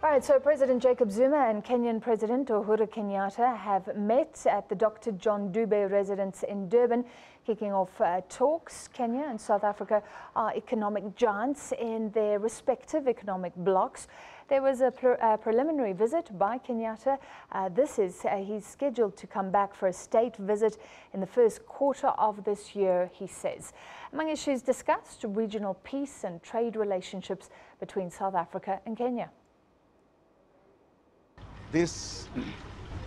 All right, so President Jacob Zuma and Kenyan President Uhuru Kenyatta have met at the Dr. John Dube residence in Durban, kicking off talks. Kenya and South Africa are economic giants in their respective economic blocs. There was a preliminary visit by Kenyatta. He's scheduled to come back for a state visit in the first quarter of this year, he says. Among issues discussed, regional peace and trade relationships between South Africa and Kenya. This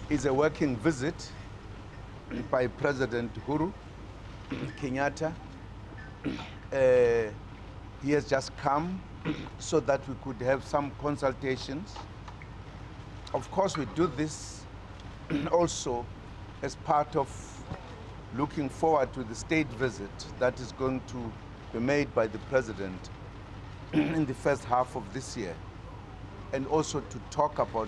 is a working visit by President Uhuru Kenyatta. He has just come so that we could have some consultations. Of course, we do this also as part of looking forward to the state visit that is going to be made by the President in the first half of this year, and also to talk about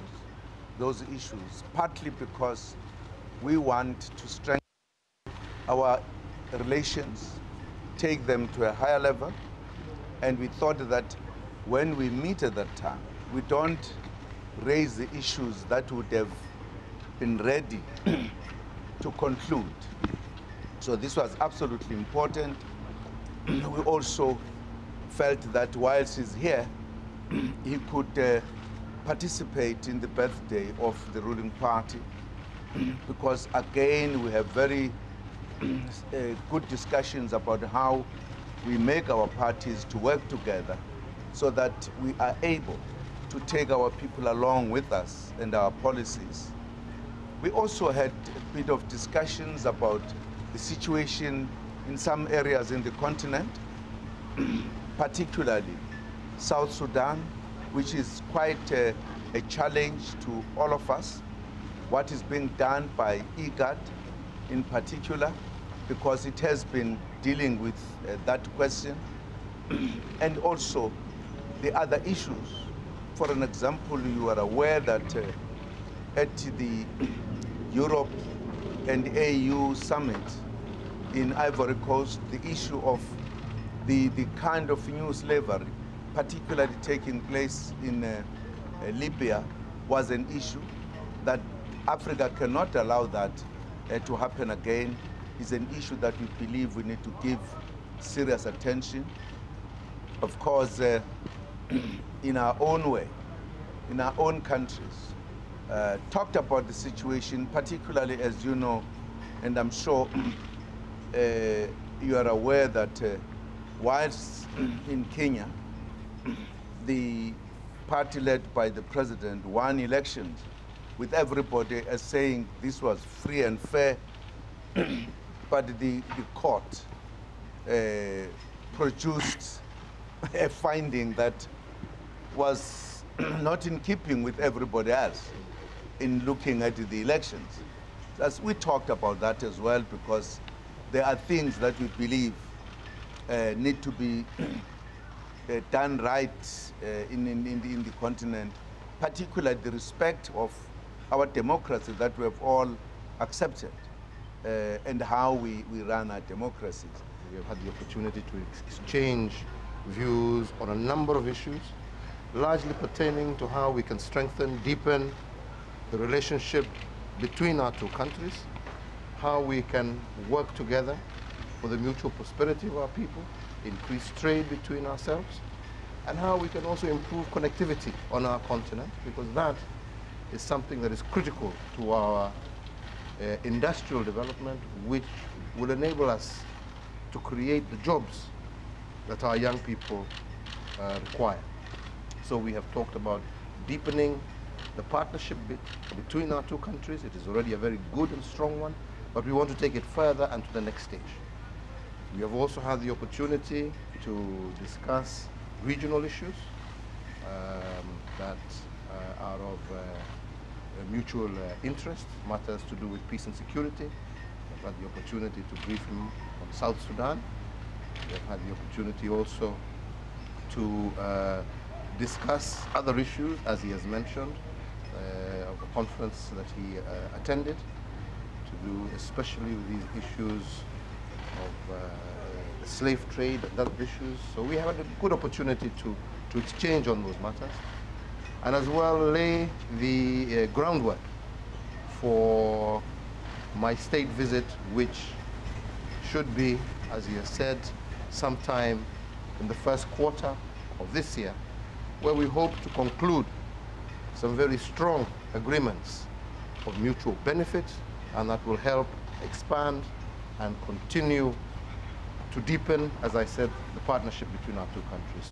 those issues, partly because we want to strengthen our relations, take them to a higher level, and we thought that when we meet at that time, we don't raise the issues that would have been ready to conclude. So this was absolutely important. We also felt that whilst he's here, he could participate in the birthday of the ruling party, because again we have very good discussions about how we make our parties to work together so that we are able to take our people along with us and our policies. We also had a bit of discussions about the situation in some areas in the continent, particularly South Sudan, which is quite a challenge to all of us. What is being done by IGAD in particular, because it has been dealing with that question, and also the other issues. For an example, you are aware that at the Europe and AU summit in Ivory Coast, the issue of the kind of new slavery, particularly taking place in Libya, was an issue that Africa cannot allow that to happen again. Is an issue that we believe we need to give serious attention. Of course, in our own way, in our own countries, talked about the situation, particularly, as you know, and I'm sure you are aware that whilst in Kenya, the party led by the president won elections with everybody as saying this was free and fair, but the court produced a finding that was not in keeping with everybody else in looking at the elections. As we talked about that as well, because there are things that we believe need to be done right in the continent, particularly the respect of our democracy that we have all accepted, and how we run our democracies. We have had the opportunity to exchange views on a number of issues, largely pertaining to how we can strengthen, deepen the relationship between our two countries, how we can work together for the mutual prosperity of our people, increase trade between ourselves, and how we can also improve connectivity on our continent, because that is something that is critical to our industrial development, which will enable us to create the jobs that our young people require. So we have talked about deepening the partnership between our two countries. It is already a very good and strong one, but we want to take it further and to the next stage. We have also had the opportunity to discuss regional issues that are of mutual interest, matters to do with peace and security. We've had the opportunity to brief him on South Sudan. We've had the opportunity also to discuss other issues, as he has mentioned, of a conference that he attended, to do especially with these issues of the slave trade and other issues. So we have had a good opportunity to exchange on those matters. and as well lay the groundwork for my state visit, which should be, as he has said, sometime in the first quarter of this year, where we hope to conclude some very strong agreements of mutual benefit, and that will help expand and continue to deepen, as I said, the partnership between our two countries.